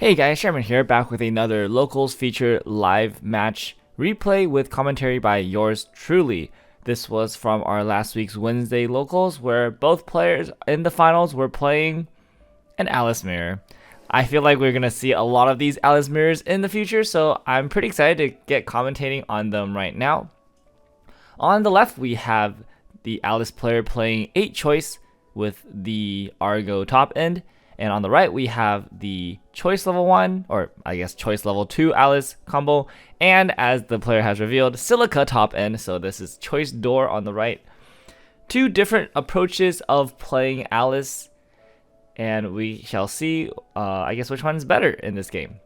Hey guys, Sherman here, back with another Locals feature live match replay with commentary by yours truly. This was from our last week's Wednesday Locals, where both players in the finals were playing an Alice mirror. I feel like we're going to see a lot of these Alice mirrors in the future, so I'm pretty excited to get commentating on them right now. On the left, we have the Alice player playing 8 choice with the Argo top end. And on the right, we have the choice level 1, or I guess choice level 2 Alice combo. And as the player has revealed, silica top end. So this is choice door on the right. 2 different approaches of playing Alice. And we shall see, I guess, which one is better in this game.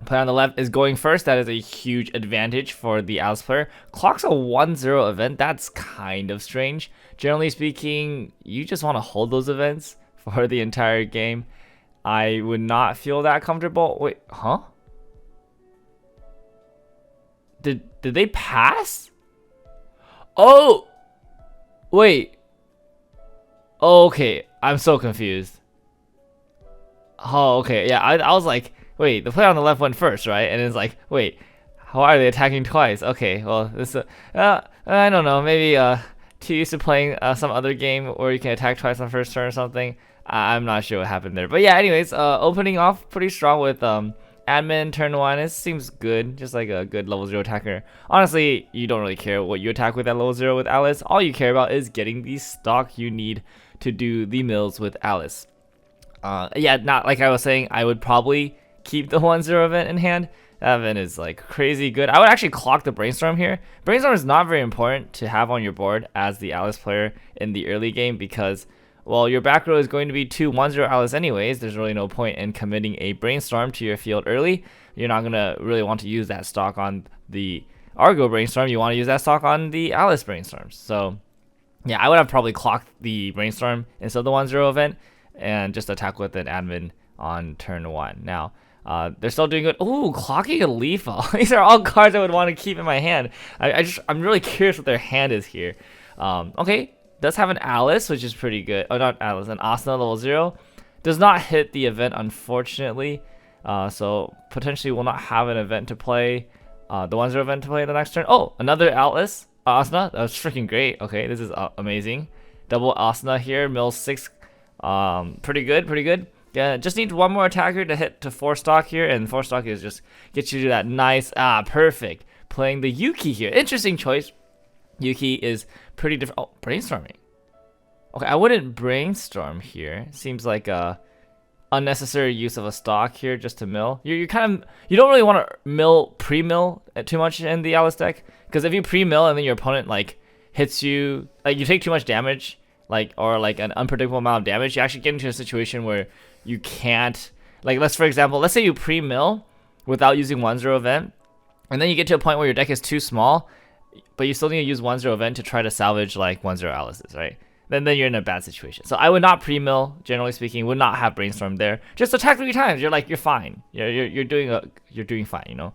Player on the left is going first. That is a huge advantage for the Alice player. Clock's a 1-0 event. That's kind of strange. Generally speaking, you just want to hold those events for the entire game. I would not feel that comfortable. Wait, huh? Did they pass? Oh! Wait. Oh, okay. I'm so confused. Oh, okay. Yeah, I was like, wait, the player on the left went first, right? And it's like, wait, how are they attacking twice? Okay, well, this I don't know. Maybe too used to playing some other game where you can attack twice on first turn or something. I'm not sure what happened there. But yeah, anyways, opening off pretty strong with admin turn 1. It seems good, just like a good level 0 attacker. Honestly, you don't really care what you attack with at level 0 with Alice. All you care about is getting the stock you need to do the mills with Alice. Yeah, not like I was saying, I would probably keep the 1-0 event in hand. That event is like crazy good. I would actually clock the brainstorm here. Brainstorm is not very important to have on your board as the Alice player in the early game because, well, your back row is going to be 2 1-0 Alice anyways. There's really no point in committing a brainstorm to your field early. You're not going to really want to use that stock on the Argo brainstorm. You want to use that stock on the Alice brainstorms. So yeah, I would have probably clocked the brainstorm instead of the 1-0 event and just attack with an admin on turn 1. Now, they're still doing good. Ooh, clocking a leaf. These are all cards I would want to keep in my hand. I'm really curious what their hand is here. Okay, does have an Alice, which is pretty good. Oh, not Alice, an Asuna level 0. Does not hit the event, unfortunately. So potentially will not have an event to play. The 1-0 event to play the next turn. Oh, another Alice. Asuna. That was freaking great. Okay, this is amazing. Double Asuna here. Mill 6. Pretty good, pretty good. Yeah, just need one more attacker to hit to 4 stock here, and 4 stock is just get you to that nice, perfect. Playing the Yuki here. Interesting choice. Yuki is pretty different. Oh, brainstorming. Okay, I wouldn't brainstorm here. Seems like a unnecessary use of a stock here just to mill. You don't really want to mill pre-mill too much in the Alice deck, because if you pre-mill and then your opponent like hits you, like you take too much damage, or an unpredictable amount of damage, you actually get into a situation where you can't, like, for example, let's say you pre-mill without using 1-0 event, and then you get to a point where your deck is too small, but you still need to use 1-0 event to try to salvage like 1-0 Alice's, right? Then you're in a bad situation. So I would not pre-mill, generally speaking, would not have brainstorm there. Just attack 3 times. You're fine. You're doing fine, you know.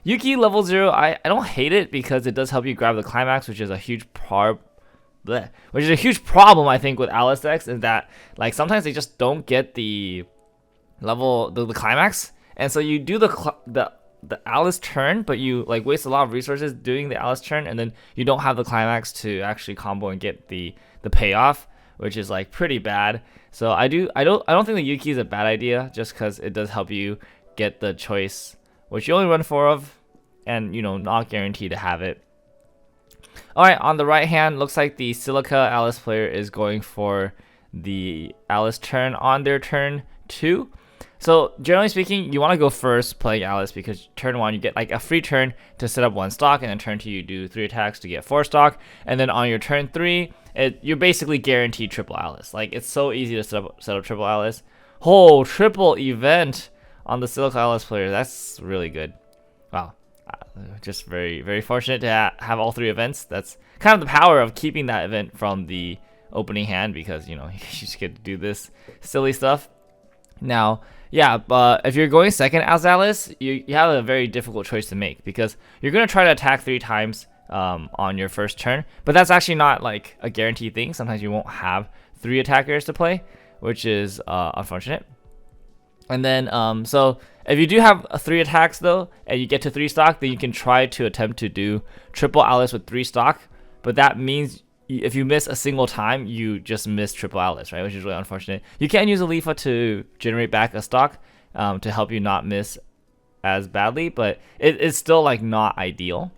Yuki level 0, I don't hate it because it does help you grab the climax, which is a huge which is a huge problem, I think, with Alice decks, is that like sometimes they just don't get the climax, and so you do the Alice turn, but you like waste a lot of resources doing the Alice turn, and then you don't have the climax to actually combo and get the payoff, which is like pretty bad. So I don't think the Yuki is a bad idea, just because it does help you get the choice, which you only run 4 of, and not guaranteed to have it. Alright, on the right hand, looks like the Silica Alice player is going for the Alice turn on their turn 2. So generally speaking, you want to go first playing Alice because turn 1 you get like a free turn to set up 1 stock, and then turn 2 you do 3 attacks to get 4 stock, and then on your turn 3, you're basically guaranteed triple Alice. Like, it's so easy to set up triple Alice. Oh, triple event on the Silica Alice player. That's really good. Wow. Just very, very fortunate to have all 3 events. That's kind of the power of keeping that event from the opening hand, because you just get to do this silly stuff. Now, yeah, but if you're going second as Alice, you have a very difficult choice to make, because you're going to try to attack 3 times on your first turn, but that's actually not like a guaranteed thing. Sometimes you won't have 3 attackers to play, which is unfortunate. And then so if you do have 3 attacks though, and you get to 3 stock, then you can try to attempt to do triple Alice with 3 stock. But that means if you miss a single time, you just miss triple Alice, right? Which is really unfortunate. You can use a Leafa to generate back a stock to help you not miss as badly, but it's still like not ideal.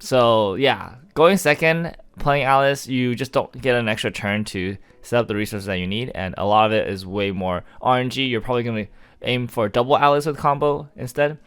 So yeah, going second, playing Alice, you just don't get an extra turn to set up the resources that you need, and a lot of it is way more RNG. You're probably going to aim for double Alice with combo instead.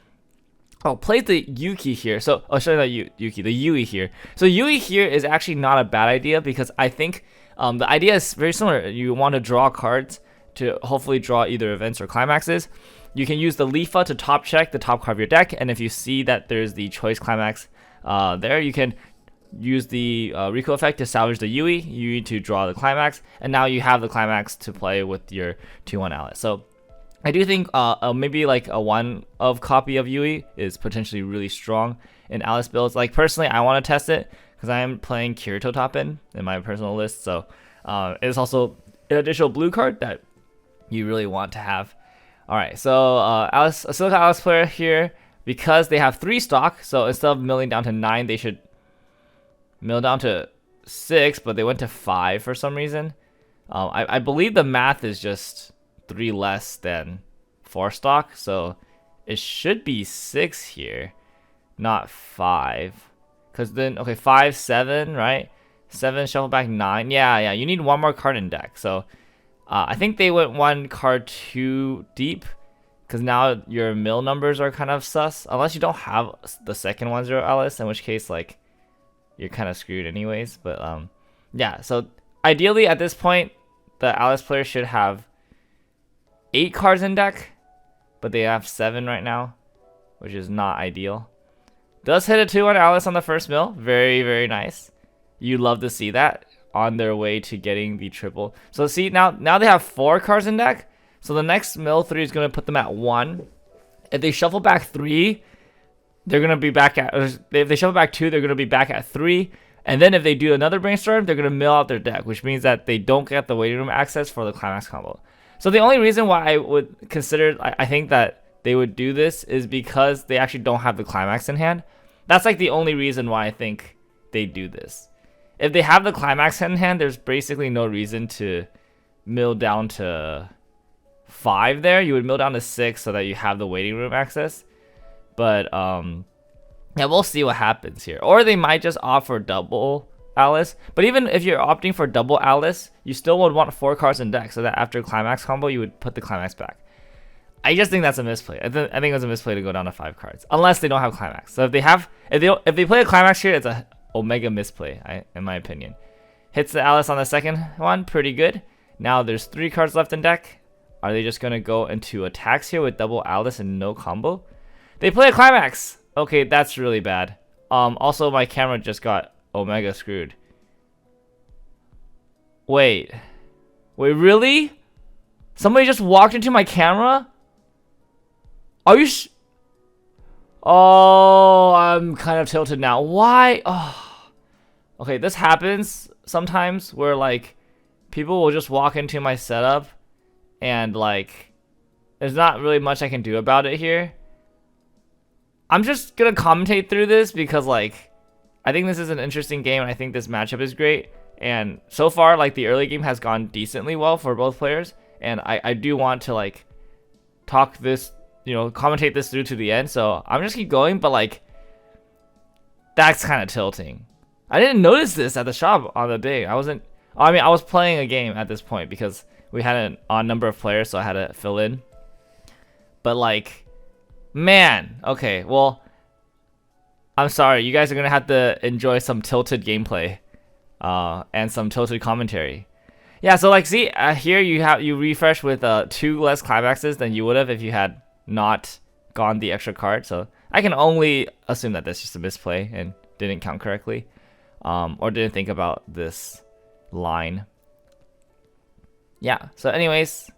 Oh, play the Yuki here. So I'll show you that Yuki, the Yui here. So Yui here is actually not a bad idea, because I think the idea is very similar. You want to draw cards to hopefully draw either events or climaxes. You can use the Leafa to top check the top card of your deck, and if you see that there's the choice climax there, you can use the Rico effect to salvage the Yui to draw the climax, and now you have the climax to play with your 2-1 Alice. So I do think maybe like a 1-of copy of Yui is potentially really strong in Alice builds. Like personally, I want to test it because I am playing Kirito top in my personal list, so it's also an additional blue card that you really want to have. Alright, so a Silica Alice player here, because they have 3 stock, so instead of milling down to 9, they should mill down to 6, but they went to 5 for some reason. I believe the math is just 3 less than 4 stock, so it should be 6 here, not 5. Because then, okay, 5, 7, right? 7, shuffle back 9. Yeah, you need 1 more card in deck, so I think they went 1 card too deep, because now your mill numbers are kind of sus, unless you don't have the second 1-0 Alice, in which case like you're kind of screwed anyways. But yeah, so ideally at this point the Alice player should have 8 cards in deck, but they have 7 right now, which is not ideal. Does hit a 2-1 Alice on the first mill, very nice. You love to see that on their way to getting the triple. So see, now they have 4 cards in deck. So the next mill 3 is going to put them at 1. If they shuffle back 3, they're going to be back at... If they shuffle back 2, they're going to be back at 3. And then if they do another brainstorm, they're going to mill out their deck, which means that they don't get the waiting room access for the climax combo. So the only reason why I would consider... I think that they would do this is because they actually don't have the climax in hand. That's like the only reason why I think they do this. If they have the climax in hand, there's basically no reason to mill down to 5 there. You would mill down to 6 so that you have the waiting room access. But yeah, we'll see what happens here. Or they might just opt for double Alice. But even if you're opting for double Alice, you still would want 4 cards in deck, so that after climax combo, you would put the climax back. I just think that's a misplay. I think it's a misplay to go down to 5 cards, unless they don't have climax. So if they play a climax here, it's a omega misplay, in my opinion. Hits the Alice on the second one, pretty good. Now there's 3 cards left in deck. Are they just gonna go into attacks here with double Alice and no combo? They play a climax. Okay, that's really bad. Also my camera just got omega screwed. Wait, really? Somebody just walked into my camera? Are you Oh, I'm kind of tilted now. Why? Oh. Okay, this happens sometimes where like people will just walk into my setup and like there's not really much I can do about it here. I'm just gonna commentate through this because like I think this is an interesting game and I think this matchup is great. And so far like the early game has gone decently well for both players, and I do want to like talk this, commentate this through to the end. So I'm just keep going, but like that's kind of tilting. I didn't notice this at the shop on the day. I was playing a game at this point because we had an odd number of players, so I had to fill in. But like, man, okay, well, I'm sorry. You guys are gonna have to enjoy some tilted gameplay, and some tilted commentary. Yeah, so like, see, here you refresh with 2 less climaxes than you would have if you had not gone the extra card. So I can only assume that that's just a misplay and didn't count correctly. Or didn't think about this line. Yeah, so anyways,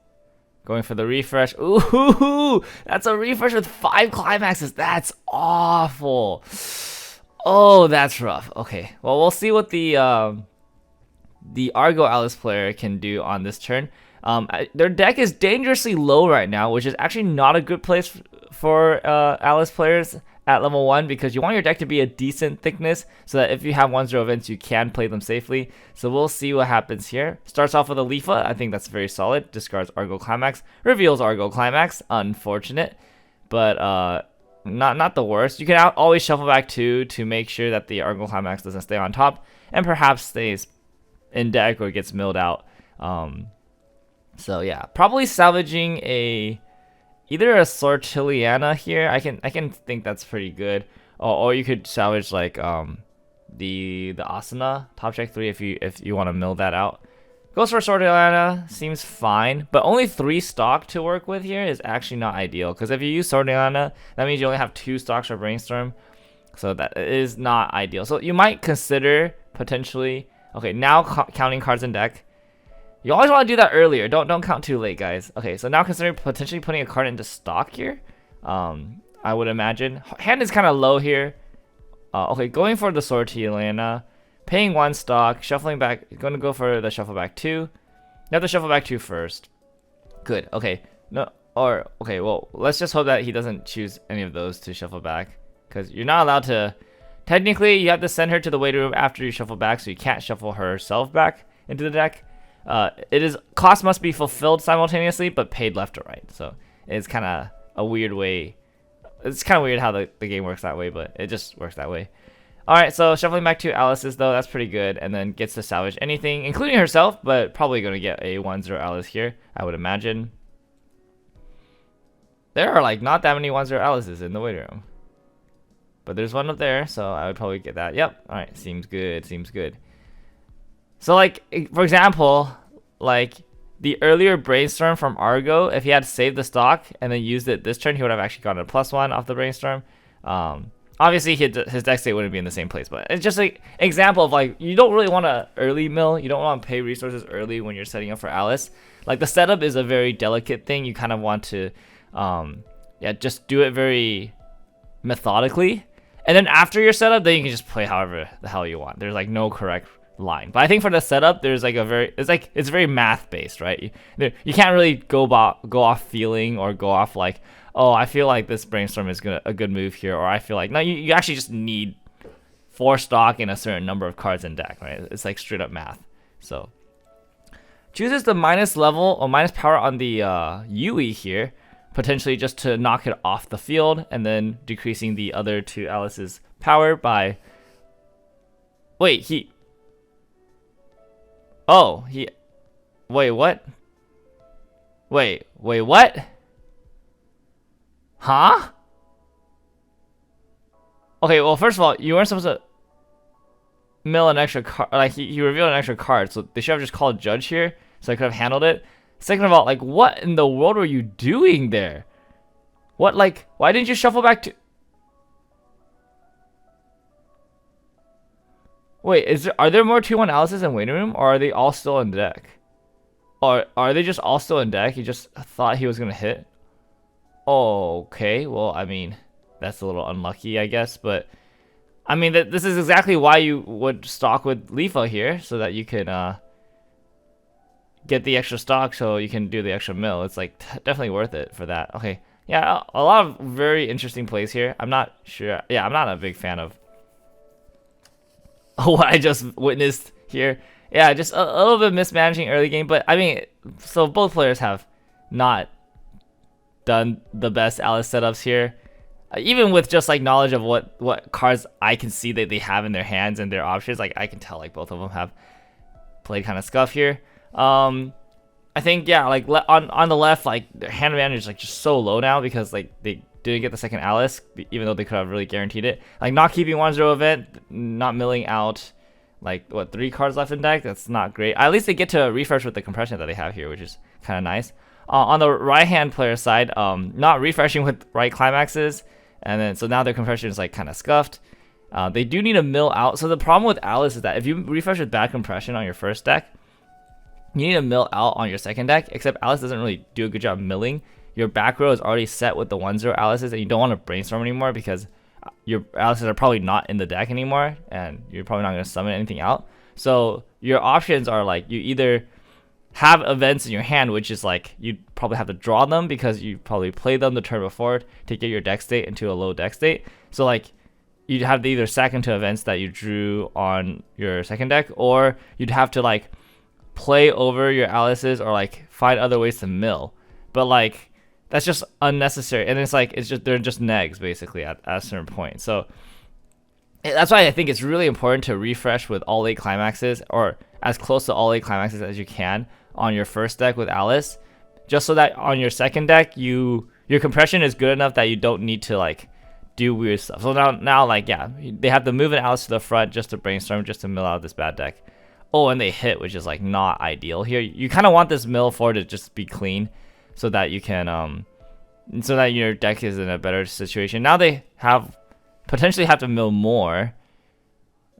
going for the refresh. Ooh, that's a refresh with 5 climaxes. That's awful. Oh, that's rough. Okay, well, we'll see what the Argo Alice player can do on this turn. Their deck is dangerously low right now, which is actually not a good place for Alice players at level 1, because you want your deck to be a decent thickness so that if you have 1-0 events, you can play them safely. So we'll see what happens here. Starts off with a Leafa. I think that's very solid. Discards Argo Climax. Reveals Argo Climax. Unfortunate, but not the worst. You can always shuffle back 2 to make sure that the Argo Climax doesn't stay on top and perhaps stays in deck or gets milled out. So yeah, probably salvaging either a Sortiliana here. I can think that's pretty good. Or you could salvage like the Asana top check 3 if you want to mill that out. Goes for Sortiliana, seems fine, but only 3 stock to work with here is actually not ideal, because if you use Sortiliana, that means you only have 2 stocks for Brainstorm, so that is not ideal. So you might consider potentially, okay, now counting cards in deck. You always want to do that earlier. Don't count too late, guys. Okay, so now consider potentially putting a card into stock here. I would imagine hand is kind of low here. Okay, going for the Sortiliana. Paying 1 stock, shuffling back, going to go for the shuffle back 2. You have to shuffle back 2 first. Good, okay. No, or, okay, well, let's just hope that he doesn't choose any of those to shuffle back, because you're not allowed to, technically, you have to send her to the waiting room after you shuffle back, so you can't shuffle herself back into the deck. Cost must be fulfilled simultaneously, but paid left to right, so it's kind of a weird way. It's kind of weird how the game works that way, but it just works that way. Alright, so shuffling back 2 Alice's though, that's pretty good, and then gets to salvage anything, including herself, but probably going to get a 1-0 Alice here, I would imagine. There are like not that many 1-0 Alice's in the waiting room. But there's one up there, so I would probably get that. Yep, alright, seems good, seems good. So like, for example, like the earlier Brainstorm from Argo, if he had saved the stock and then used it this turn, he would have actually gotten a +1 off the Brainstorm. Obviously, his deck state wouldn't be in the same place, but it's just an example of like, you don't really want to early mill. You don't want to pay resources early when you're setting up for Alice. Like the setup is a very delicate thing. You kind of want to, yeah, just do it very methodically. And then after your setup, then you can just play however the hell you want. There's like no correct line. But I think for the setup, there's like it's very math based, right? You can't really go off feeling or go off like, oh, I feel like this Brainstorm is a good move here, or I feel like, no, you actually just need 4 stock and a certain number of cards in deck, right? It's like straight up math. So chooses the minus level or minus power on the Yui here, potentially just to knock it off the field, and then decreasing the other 2 Alice's power by, wait, wait, what? Wait, what? Huh? Okay, well, first of all, you weren't supposed to mill an extra card. Like, he revealed an extra card, so they should have just called Judge here, so I could have handled it. Second of all, like, what in the world were you doing there? What, like, why didn't you shuffle back to... Wait, are there more 2-1 Alice's in waiting room, or are they all still in deck? Or are they just all still in deck? He just thought he was gonna hit? Okay, well, I mean, that's a little unlucky, I guess, but I mean, this is exactly why you would stock with Leafa here, so that you can get the extra stock so you can do the extra mill. It's like definitely worth it for that. Okay, yeah, a lot of very interesting plays here. I'm not sure. Yeah, I'm not a big fan of what I just witnessed here. Yeah, just a little bit mismanaging early game, but I mean, so both players have not done the best Alice setups here. Even with just like knowledge of what cards I can see that they have in their hands and their options, like I can tell like both of them have played kind of scuff here. I think, yeah, like on the left, like their hand advantage is like just so low now because like they didn't get the second Alice, even though they could have really guaranteed it. Like not keeping 1-0 event, not milling out like what 3 cards left in deck. That's not great. At least they get to refresh with the compression that they have here, which is kind of nice. On the right hand player side, not refreshing with right climaxes, and then so now their compression is like kind of scuffed. They do need a mill out. So the problem with Alice is that if you refresh with bad compression on your first deck, you need a mill out on your second deck, except Alice doesn't really do a good job milling. Your back row is already set with the 1-0 Alice's, and you don't want to brainstorm anymore because your Alice's are probably not in the deck anymore, and you're probably not going to summon anything out. So your options are like, you either have events in your hand, which is like you probably have to draw them because you probably played them the turn before to get your deck state into a low deck state. So like you'd have to either sack into events that you drew on your second deck, or you'd have to like play over your Alice's or like find other ways to mill. But like that's just unnecessary, and it's like they're just negs basically at a certain point. So that's why I think it's really important to refresh with all 8 climaxes, or as close to all 8 climaxes as you can on your first deck with Alice, just so that on your second deck your compression is good enough that you don't need to like do weird stuff. So now like yeah, they have to move an Alice to the front just to brainstorm, just to mill out this bad deck. Oh, and they hit, which is like not ideal here. You kind of want this mill forward to just be clean, so that you can so that your deck is in a better situation. Now they potentially have to mill more.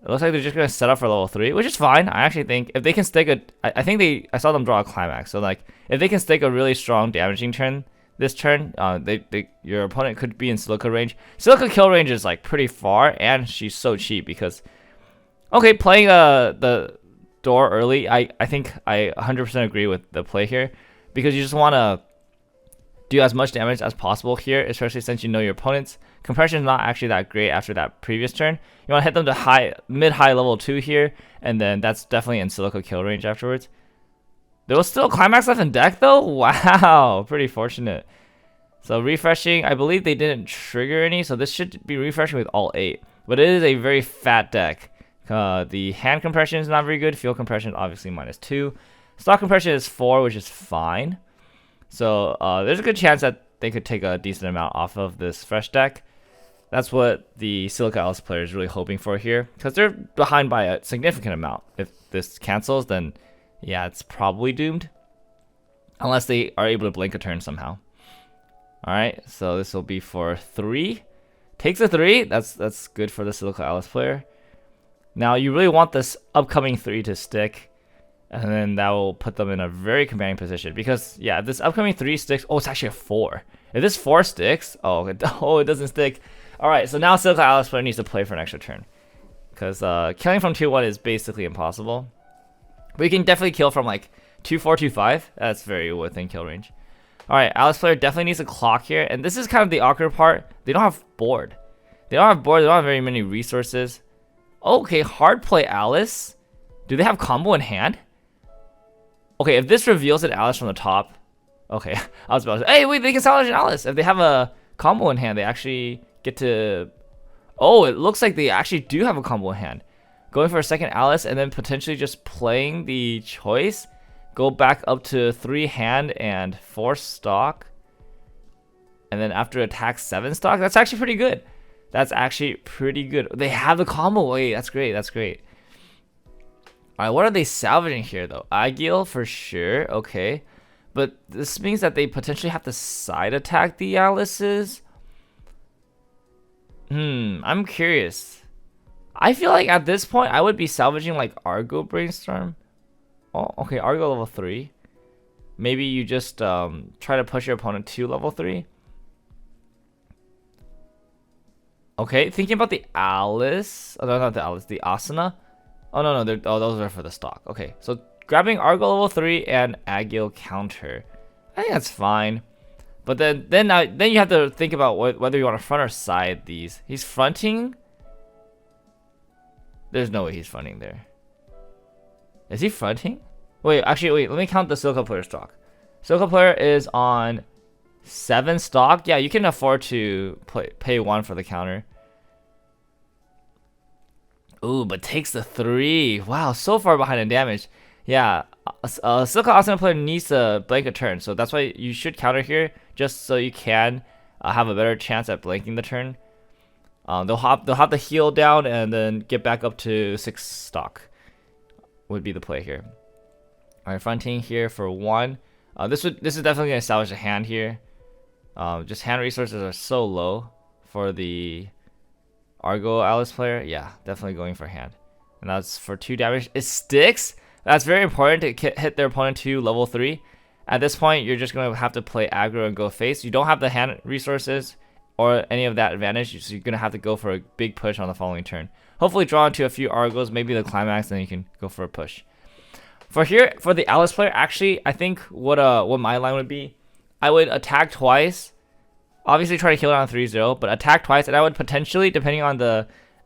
It looks like they're just gonna set up for level 3, which is fine. I actually think if they can stick I saw them draw a climax. So like if they can stick a really strong damaging turn this turn, your opponent could be in Silica range. Silica kill range is like pretty far, and she's so cheap because playing the door early, I think I 100% agree with the play here, because you just want to do as much damage as possible here, especially since you know your opponent's compression is not actually that great after that previous turn. You want to hit them to mid-high level 2 here, and then that's definitely in Silica kill range afterwards. There was still climax left in deck though? Wow, pretty fortunate. So refreshing, I believe they didn't trigger any, so this should be refreshing with all 8. But it is a very fat deck. The hand compression is not very good. Field compression obviously -2. Stock compression is 4, which is fine. So there's a good chance that they could take a decent amount off of this fresh deck. That's what the Silica Alice player is really hoping for here, because they're behind by a significant amount. If this cancels, then yeah, it's probably doomed, unless they are able to blink a turn somehow. Alright, so this will be for 3. Takes a 3. That's good for the Silica Alice player. Now you really want this upcoming 3 to stick, and then that will put them in a very commanding position, because yeah, if this upcoming 3 sticks, oh, it's actually a 4. If this 4 sticks, it doesn't stick. Alright, so now Silica Alice player needs to play for an extra turn, because killing from 2-1 is basically impossible. But you can definitely kill from like 2-4, 2-5. That's very within kill range. Alright, Alice player definitely needs a clock here, and this is kind of the awkward part. They don't have board. They don't have very many resources. Okay, hard play Alice. Do they have combo in hand? Okay, if this reveals an Alice from the top. Okay, I was about to say, hey, wait, they can salvage an Alice. If they have a combo in hand, they actually get to... Oh, it looks like they actually do have a combo in hand. Going for a second Alice, and then potentially just playing the choice. Go back up to 3 hand and 4 stock. And then after attack 7 stock, that's actually pretty good. That's actually pretty good. They have the combo. Wait, that's great. That's great. Alright, what are they salvaging here though? Agiel for sure. Okay. But this means that they potentially have to side attack the Alices. I'm curious. I feel like at this point I would be salvaging like Argo Brainstorm. Oh, okay, Argo level 3. Maybe you just try to push your opponent to level 3. Okay, thinking about the Alice. Oh, no, not the Alice, the Asuna. Oh, no, those are for the stock. Okay, so grabbing Argo level 3 and Agiel counter. I think that's fine. But then you have to think about whether you want to front or side these. He's fronting. There's no way he's fronting there. Is he fronting? Wait, let me count the Silica player stock. Silica player is on 7 stock. Yeah, you can afford to pay 1 for the counter. Ooh, but takes the 3. Wow, so far behind in damage. Yeah, Silica Asuna player needs to blank a turn, so that's why you should counter here, just so you can have a better chance at blanking the turn. They'll have the heal down and then get back up to 6 stock. Would be the play here. Alright, fronting here for 1. This is definitely gonna salvage a hand here. Just hand resources are so low for the Argo Alice player. Yeah, definitely going for hand. And that's for 2 damage. It sticks. That's very important to hit their opponent to level 3. At this point, you're just going to have to play aggro and go face. You don't have the hand resources or any of that advantage, so you're going to have to go for a big push on the following turn. Hopefully draw into a few Argos, maybe the climax, then you can go for a push. For here, for the Alice player, actually, I think what my line would be, I would attack twice. Obviously, try to kill it on 3-0, but attack twice, and I would potentially, depending on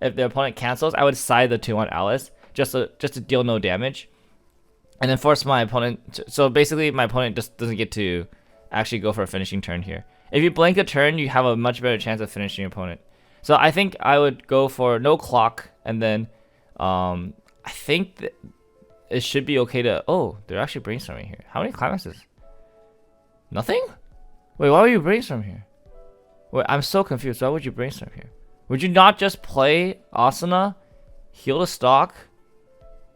if the opponent cancels, I would side the 2 on Alice just to deal no damage, and then force my opponent. So basically, my opponent just doesn't get to actually go for a finishing turn here. If you blank a turn, you have a much better chance of finishing your opponent. So I think I would go for no clock, and then I think that it should be okay to. Oh, they're actually brainstorming here. How many climaxes? Nothing? Wait, why would you brainstorm here? Wait, I'm so confused. Why would you brainstorm here? Would you not just play Asuna, heal the stock,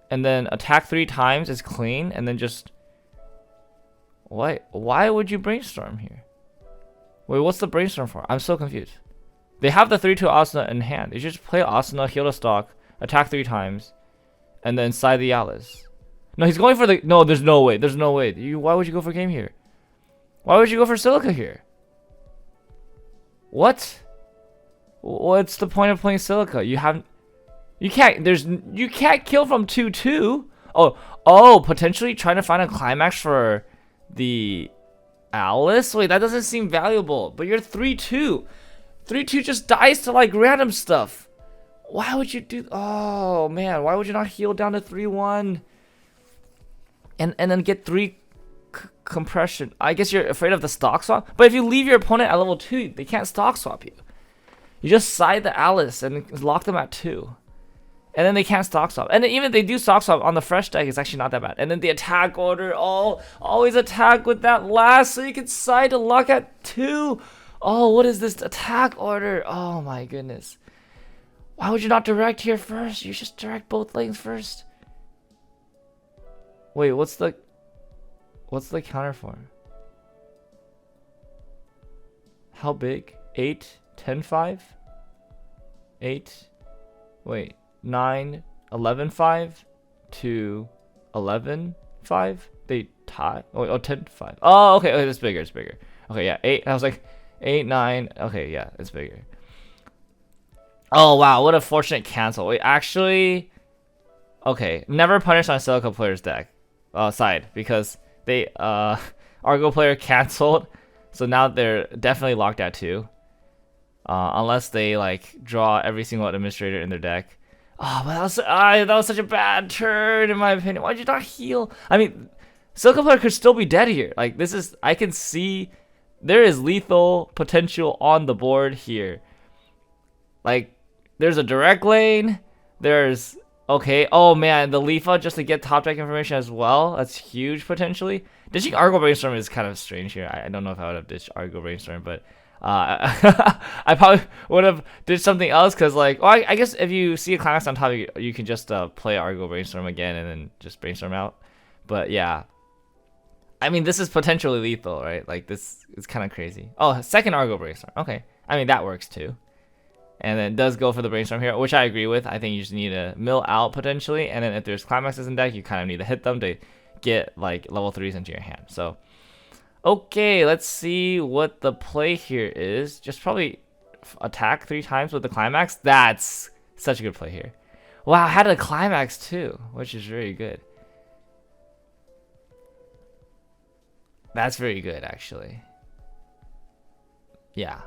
and then attack 3 times is clean, and then just... Why would you brainstorm here? Wait, what's the brainstorm for? I'm so confused. They have the 3-2 Asuna in hand. You just play Asuna, heal the stock, attack 3 times, and then side the Alice. No, he's going for the... No, there's no way. There's no way. Why would you go for game here? Why would you go for Silica here? What? What's the point of playing Silica? You can't kill from 2-2. Oh, potentially trying to find a climax for the Alice? Wait, that doesn't seem valuable. But you're 3-2. 3-2 just dies to like random stuff. Why would you do... Oh, man. Why would you not heal down to 3-1? And then get 3 compression. I guess you're afraid of the stock swap. But if you leave your opponent at level 2, they can't stock swap you. You just side the Alice and lock them at 2. And then they can't stock swap. And then even if they do stock swap on the fresh deck, it's actually not that bad. And then the attack order. Oh, always attack with that last so you can side to lock at 2. Oh, what is this attack order? Oh my goodness. Why would you not direct here first? You just direct both lanes first. Wait, what's the counter for? How big? 8, 10, 5? 8. Wait, 9, 11, 5 to 11, 5? They tie. Oh, 10, 5. Oh, okay. Okay, it's bigger. It's bigger. Okay, yeah. 8. I was like 8, 9. Okay, yeah, it's bigger. Oh wow, what a fortunate cancel. Wait, actually, okay. Never punish on Silica player's deck side because they Argo player canceled, so now they're definitely locked at 2. Unless they like draw every single administrator in their deck. Oh, but that was such a bad turn in my opinion. Why'd you not heal? I mean, Silica player could still be dead here. Like this is, I can see there is lethal potential on the board here. Like there's a direct lane. There's okay. Oh man, the Leafa just to get top deck information as well. That's huge potentially. Ditching Argo Brainstorm is kind of strange here. I don't know if I would have ditched Argo Brainstorm, but I probably would have did something else because like, well, I guess if you see a climax on top, you can just play Argo Brainstorm again and then just brainstorm out. But yeah, I mean this is potentially lethal, right? Like this is kind of crazy. Oh, second Argo Brainstorm. Okay, I mean that works too. And then does go for the brainstorm here, which I agree with. I think you just need to mill out potentially, and then if there's climaxes in deck, you kind of need to hit them to get like level 3s into your hand. So okay, let's see what the play here is. Just probably attack 3 times with the climax. That's such a good play here. Wow, I had a climax too, which is very good. That's very good actually. Yeah.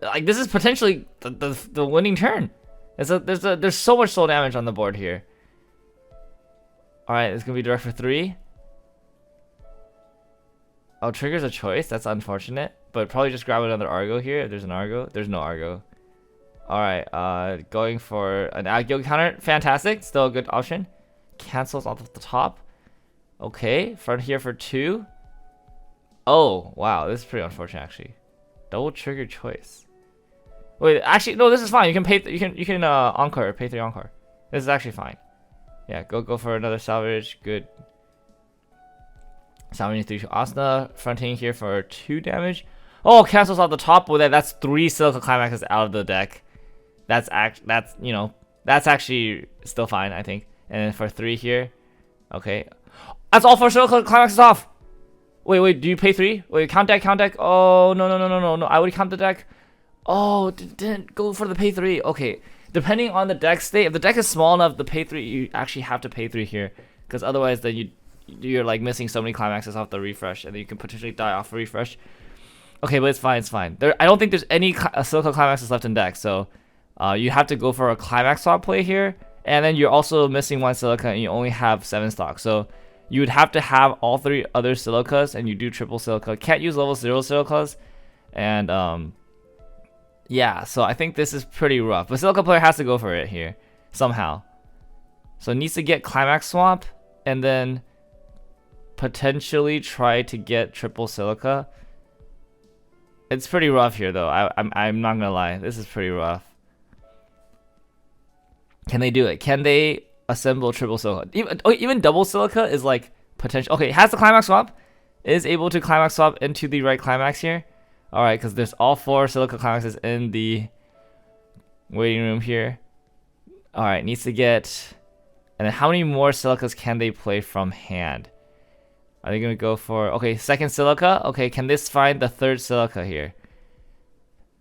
Like this is potentially the winning turn. There's so much soul damage on the board here. All right, it's gonna be direct for 3. Oh, triggers a choice. That's unfortunate, but probably just grab another Argo here. If there's an Argo, there's no Argo. All right, going for an Agio counter. Fantastic, still a good option. Cancels off the top. Okay, front here for 2. Oh wow, this is pretty unfortunate actually. Double trigger choice. Wait, actually no, this is fine. You can pay. You can encore, pay 3 encore. This is actually fine. Yeah, go for another salvage. Good. Salvaging 3 to Asuna. Fronting here for 2 damage. Oh, cancels off the top with it. That's 3 Silica climaxes out of the deck. That's actually still fine, I think. And then for 3 here. Okay. That's all 4 Silica climaxes off. Wait, do you pay 3? Wait, count deck. Oh, no. I would count the deck. Oh, didn't go for the pay 3. Okay, depending on the deck state, if the deck is small enough, the pay 3, you actually have to pay 3 here because otherwise then you're like missing so many climaxes off the refresh, and then you can potentially die off a refresh. Okay, but it's fine, it's fine. I don't think there's any silica climaxes left in deck, so you have to go for a climax swap play here, and then you're also missing 1 silica, and you only have 7 stock, so you would have to have all 3 other silicas, and you do triple silica. Can't use level 0 silicas, and yeah, so I think this is pretty rough, but silica player has to go for it here somehow. So it needs to get climax swap, and then potentially try to get triple silica. It's pretty rough here though. I'm not gonna lie, this is pretty rough. Can they do it? Can they assemble triple silica? Even double silica is like potential. Okay, has the climax swap, is able to climax swap into the right climax here. All right, because there's all 4 silica climaxes in the waiting room here. All right, needs to get. And then how many more silicas can they play from hand? Are they gonna go for, okay, second silica? Okay, can this find the 3rd silica here?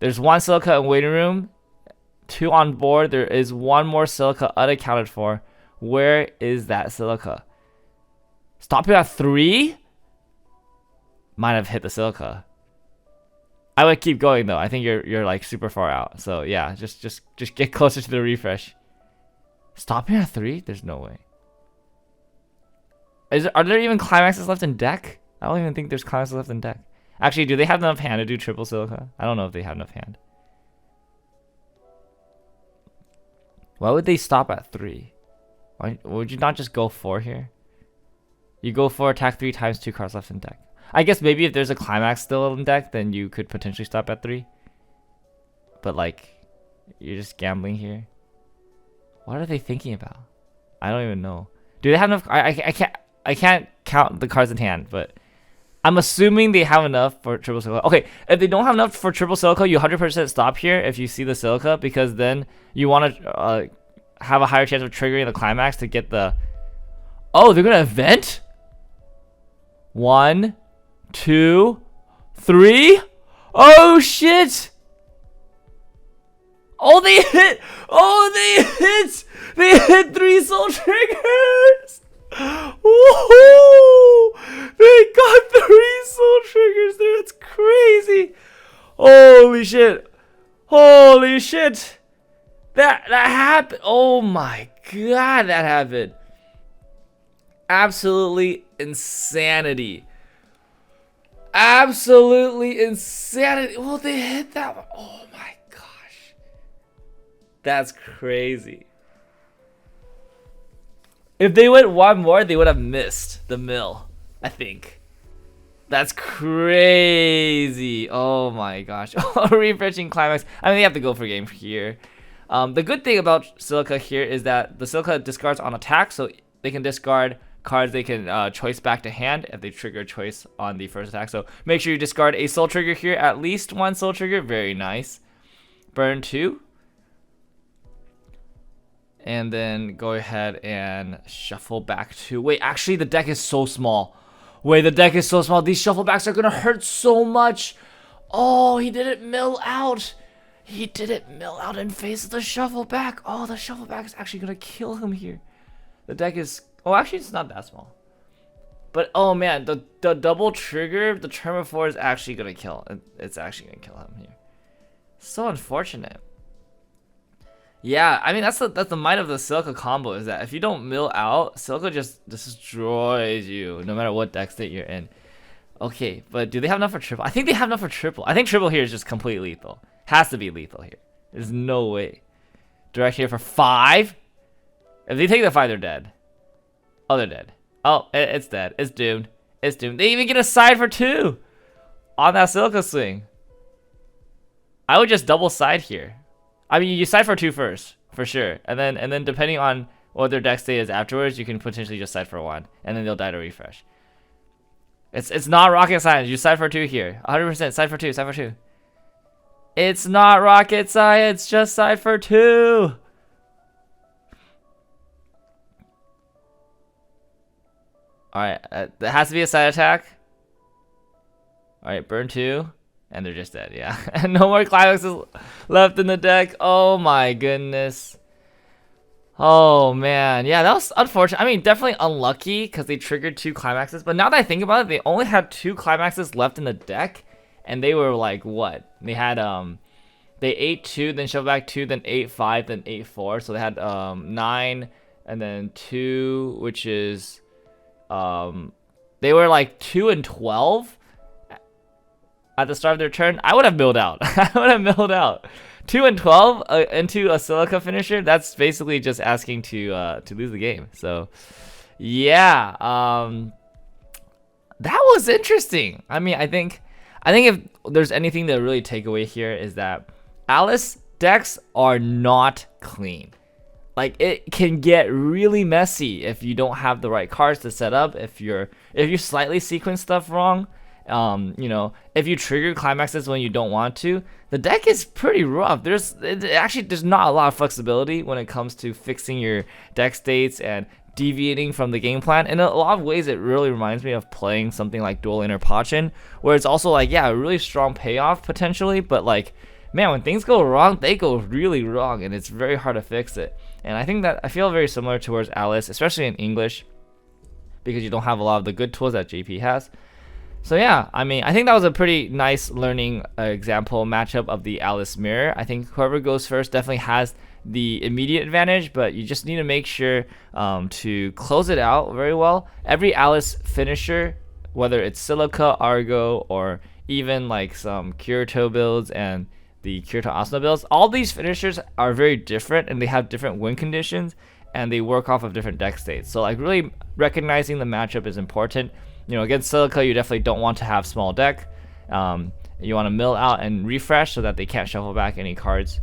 There's 1 silica in waiting room, 2 on board. There is 1 more silica unaccounted for. Where is that silica? Stop it at 3? Might have hit the silica. I would keep going though. I think you're like super far out. So yeah, just get closer to the refresh. Stopping at 3? There's no way. Are there even climaxes left in deck? I don't even think there's climaxes left in deck. Actually, do they have enough hand to do triple silica? I don't know if they have enough hand. Why would they stop at 3? Why would you not just go 4 here? You go 4, attack 3 times, 2 cards left in deck. I guess maybe if there's a climax still in deck, then you could potentially stop at 3. But like, you're just gambling here. What are they thinking about? I don't even know. Do they have enough? I can't count the cards in hand, but I'm assuming they have enough for triple silica. Okay, if they don't have enough for triple silica, you 100% stop here if you see the silica, because then you want to have a higher chance of triggering the climax to get the. Oh, they're gonna event. 1, 2, 3. Oh shit! Oh, they hit! Oh, they hit! They hit 3 soul triggers! Woohoo! They got 3 soul triggers there. That's crazy! Holy shit! Holy shit! That happened! Oh my god, that happened! Absolutely insanity! Absolutely insanity! Well, they hit that one. Oh my gosh. That's crazy. If they went 1 more, they would have missed the mill, I think. That's crazy. Oh my gosh. Refreshing climax. I mean, they have to go for game here. The good thing about silica here is that the silica discards on attack, so they can discard cards they can choice back to hand if they trigger choice on the first attack. So make sure you discard a soul trigger here, at least 1 soul trigger. Very nice. Burn 2. And then go ahead and shuffle back to. Wait, actually, the deck is so small. Wait, the deck is so small. These shuffle backs are gonna hurt so much. Oh, he didn't mill out. He didn't mill out in face of the shuffle back. Oh, the shuffle back is actually gonna kill him here. The deck is. Oh, actually, it's not that small. But oh man, the double trigger, the turn before is actually gonna kill. It's actually gonna kill him here. So unfortunate. Yeah, I mean that's the might of the silica combo, is that if you don't mill out, silica just destroys you no matter what deck state you're in. Okay, but do they have enough for triple? I think they have enough for triple. I think triple here is just complete lethal. Has to be lethal here. There's no way. Direct here for 5. If they take the 5, they're dead. Oh, they're dead. Oh, it's dead. It's doomed. It's doomed. They even get a side for 2 on that silica swing. I would just double side here. I mean, you side for 2 first, for sure, and then depending on what their deck state is afterwards, you can potentially just side for 1, and then they'll die to refresh. It's not rocket science. You side for 2 here, 100%. Side for 2. Side for 2. It's not rocket science. Just side for 2. All right, there has to be a side attack. All right, burn 2. And they're just dead, yeah. And no more climaxes left in the deck. Oh my goodness. Oh man, yeah, that was unfortunate. I mean, definitely unlucky because they triggered 2 climaxes. But now that I think about it, they only had 2 climaxes left in the deck, and they were like what? They had they ate 2, then shoved back 2, then ate 5, then ate 4. So they had 9, and then 2, which is they were like 2 and 12 at the start of their turn. I would have milled out. I would have milled out. 2 and 12 into a silica finisher. That's basically just asking to lose the game. So yeah, that was interesting. I mean, I think if there's anything to really take away here is that Alice decks are not clean. Like, it can get really messy if you don't have the right cards to set up. If you slightly sequence stuff wrong, you know, if you trigger climaxes when you don't want to, the deck is pretty rough. There's not a lot of flexibility when it comes to fixing your deck states and deviating from the game plan. In a lot of ways, it really reminds me of playing something like Dual Interpotion, where it's also like, yeah, a really strong payoff potentially, but like, man, when things go wrong, they go really wrong, and it's very hard to fix it. And I feel very similar towards Alice, especially in English, because you don't have a lot of the good tools that JP has. So yeah, I mean, I think that was a pretty nice learning example matchup of the Alice mirror. I think whoever goes first definitely has the immediate advantage, but you just need to make sure to close it out very well. Every Alice finisher, whether it's Silica, Argo, or even like some Kirito builds and the Kirito Asuna builds, all these finishers are very different, and they have different win conditions, and they work off of different deck states. So like, really recognizing the matchup is important. You know, against Silica, you definitely don't want to have small deck. You want to mill out and refresh so that they can't shuffle back any cards.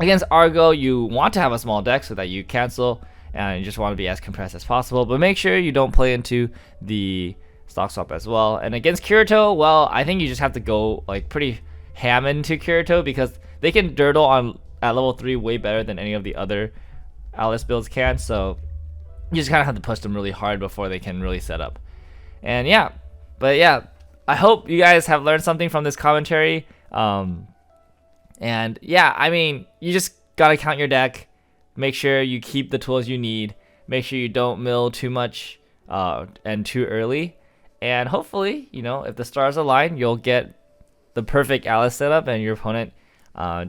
Against Argo, you want to have a small deck so that you cancel, and you just want to be as compressed as possible. But make sure you don't play into the stock swap as well. And against Kirito, well, I think you just have to go like pretty ham into Kirito, because they can dirtle at level 3 way better than any of the other Alice builds can. So you just kind of have to push them really hard before they can really set up. And yeah, but yeah, I hope you guys have learned something from this commentary. And yeah, I mean, you just gotta count your deck, make sure you keep the tools you need, make sure you don't mill too much and too early, and hopefully, you know, if the stars align, you'll get the perfect Alice setup and your opponent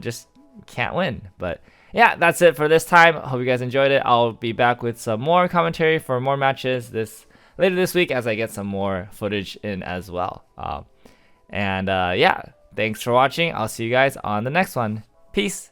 just can't win. But yeah, that's it for this time. I hope you guys enjoyed it. I'll be back with some more commentary for more matches later this week as I get some more footage in as well. Yeah, thanks for watching. I'll see you guys on the next one. Peace.